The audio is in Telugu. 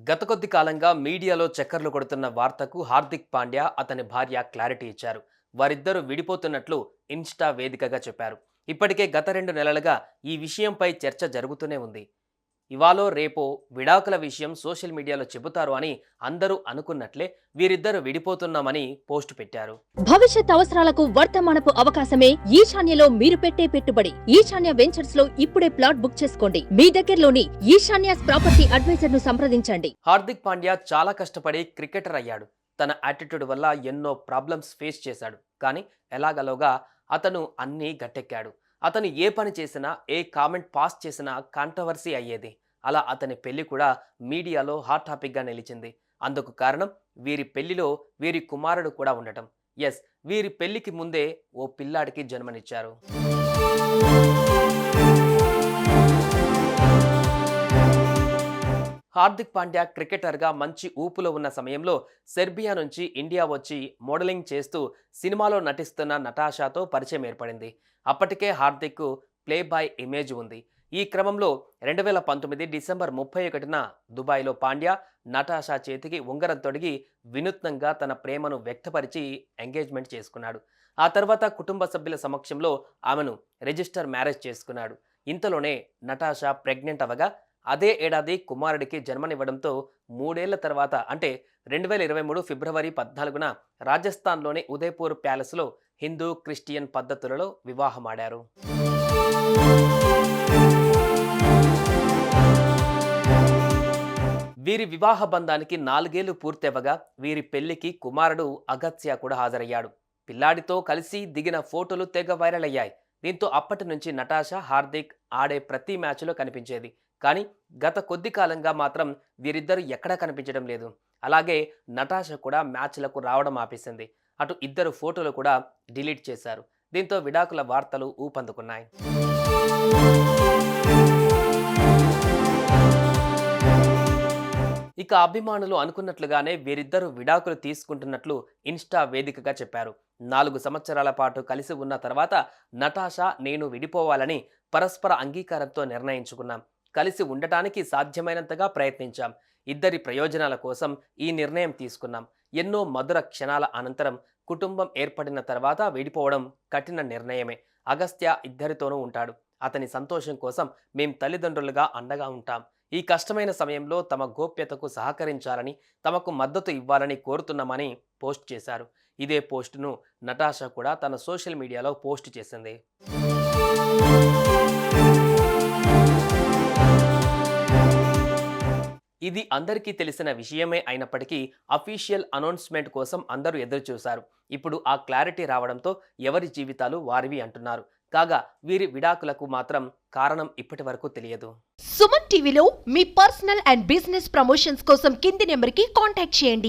గత కొద్ది కాలంగా మీడియాలో చక్కర్లు కొడుతున్న వార్తకు హార్దిక్ పాండ్యా అతని భార్య క్లారిటీ ఇచ్చారు. వారిద్దరూ విడిపోతున్నట్లు ఇన్స్టా వేదికగా చెప్పారు. ఇప్పటికే గత 2 నెలలుగా ఈ విషయంపై చర్చ జరుగుతూనే ఉంది. ఇవాళో రేపో విడాకుల విషయం సోషల్ మీడియాలో చెబుతారు అని అందరూ అనుకున్నట్లే వీరిద్దరూ విడిపోతున్నామని పోస్ట్ పెట్టారు. భవిష్యత్ అవసరాలకు వర్తమానపు అవకాశమే ఈశాన్యలో మీరు పెట్టే పెట్టుబడి. ఈశాన్య వెంచర్స్ లో ఇప్పుడే ప్లాట్ బుక్ చేసుకోండి. మీ దగ్గరలోని ఈశాన్యాస్ ప్రాపర్టీ అడ్వైజర్ ను సంప్రదించండి. హార్దిక్ పాండ్యా చాలా కష్టపడి క్రికెటర్ అయ్యాడు. తన యాటిట్యూడ్ వల్ల ఎన్నో ప్రాబ్లమ్స్ ఫేస్ చేశాడు. కానీ ఎలాగలోగా అతను అన్నీ గట్టెక్కాడు. అతను ఏ పని చేసినా, ఏ కామెంట్ పాస్ చేసినా కాంట్రవర్సీ అయ్యేది. అలా అతని పెళ్లి కూడా మీడియాలో హాట్ టాపిక్గా నిలిచింది. అందుకు కారణం వీరి పెళ్లిలో వీరి కుమారుడు కూడా ఉండటం. ఎస్, వీరి పెళ్లికి ముందే ఓ పిల్లాడికి జన్మనిచ్చారు. హార్దిక్ పాండ్యా క్రికెటర్గా మంచి ఊపులో ఉన్న సమయంలో సెర్బియా నుంచి ఇండియా వచ్చి మోడలింగ్ చేస్తూ సినిమాలో నటిస్తున్న నటాషాతో పరిచయం ఏర్పడింది. అప్పటికే హార్దిక్ ప్లే బాయ్ ఇమేజ్ ఉంది. ఈ క్రమంలో 2019 డిసెంబర్ 31న దుబాయ్లో పాండ్యా నటాషా చేతికి ఉంగరం తొడిగి వినూత్నంగా తన ప్రేమను వ్యక్తపరిచి ఎంగేజ్మెంట్ చేసుకున్నాడు. ఆ తర్వాత కుటుంబ సభ్యుల సమక్షంలో ఆమెను రిజిస్టర్ మ్యారేజ్ చేసుకున్నాడు. ఇంతలోనే నటాషా ప్రెగ్నెంట్ అవగా అదే ఏడాది కుమారుడికి జన్మనివ్వడంతో 3 ఏళ్ల తర్వాత అంటే 2023 ఫిబ్రవరి 14న రాజస్థాన్లోని ఉదయపూర్ ప్యాలెస్లో హిందూ క్రిస్టియన్ పద్ధతులలో వివాహమాడారు. వీరి వివాహ బంధానికి 4 ఏళ్లు పూర్తవగా వీరి పెళ్లికి కుమారుడు అగత్య కూడా హాజరయ్యాడు. పిల్లాడితో కలిసి దిగిన ఫోటోలు తెగ వైరల్ అయ్యాయి. దీంతో అప్పటి నుంచి నటాషా హార్దిక్ ఆడే ప్రతి మ్యాచ్లో కనిపించేది. కానీ గత కొద్ది కాలంగా మాత్రం వీరిద్దరు ఎక్కడా కనిపించడం లేదు. అలాగే నటాషా కూడా మ్యాచ్లకు రావడం ఆపేసింది. అటు ఇద్దరు ఫోటోలు కూడా డిలీట్ చేశారు. దీంతో విడాకుల వార్తలు ఊపందుకున్నాయి. ఇక అభిమానులు అనుకున్నట్లుగానే వీరిద్దరూ విడాకులు తీసుకుంటున్నట్లు ఇన్స్టా వేదికగా చెప్పారు. 4 సంవత్సరాల పాటు కలిసి ఉన్న తర్వాత నటాషా నేను విడిపోవాలని పరస్పర అంగీకారంతో నిర్ణయించుకున్నాం. కలిసి ఉండటానికి సాధ్యమైనంతగా ప్రయత్నించాం. ఇద్దరి ప్రయోజనాల కోసం ఈ నిర్ణయం తీసుకున్నాం. ఎన్నో మధుర క్షణాల అనంతరం కుటుంబం ఏర్పడిన తర్వాత విడిపోవడం కఠిన నిర్ణయమే. అగస్త్య ఇద్దరితోనూ ఉంటాడు. అతని సంతోషం కోసం మేం తల్లిదండ్రులుగా అండగా ఉంటాం. ఈ కష్టమైన సమయంలో తమ గోప్యతకు సహకరించాలని, తమకు మద్దతు ఇవ్వాలని కోరుతున్నామని పోస్ట్ చేశారు. ఇదే పోస్టును నటాషా కూడా తన సోషల్ మీడియాలో పోస్ట్ చేసింది. ఇది అందరికీ తెలిసిన విషయమే అయినప్పటికీ అఫీషియల్ అనౌన్స్మెంట్ కోసం అందరూ ఎదురు చూశారు. ఇప్పుడు ఆ క్లారిటీ రావడంతో ఎవరి జీవితాలు వారివి అంటున్నారు. కాగా వీరి విడాకులకు మాత్రం కారణం ఇప్పటి వరకు తెలియదు. సుమన్ టీవీలో మీ పర్సనల్ అండ్ బిజినెస్ ప్రమోషన్స్ కోసం కింది నెంబర్కి కాంటాక్ట్ చేయండి.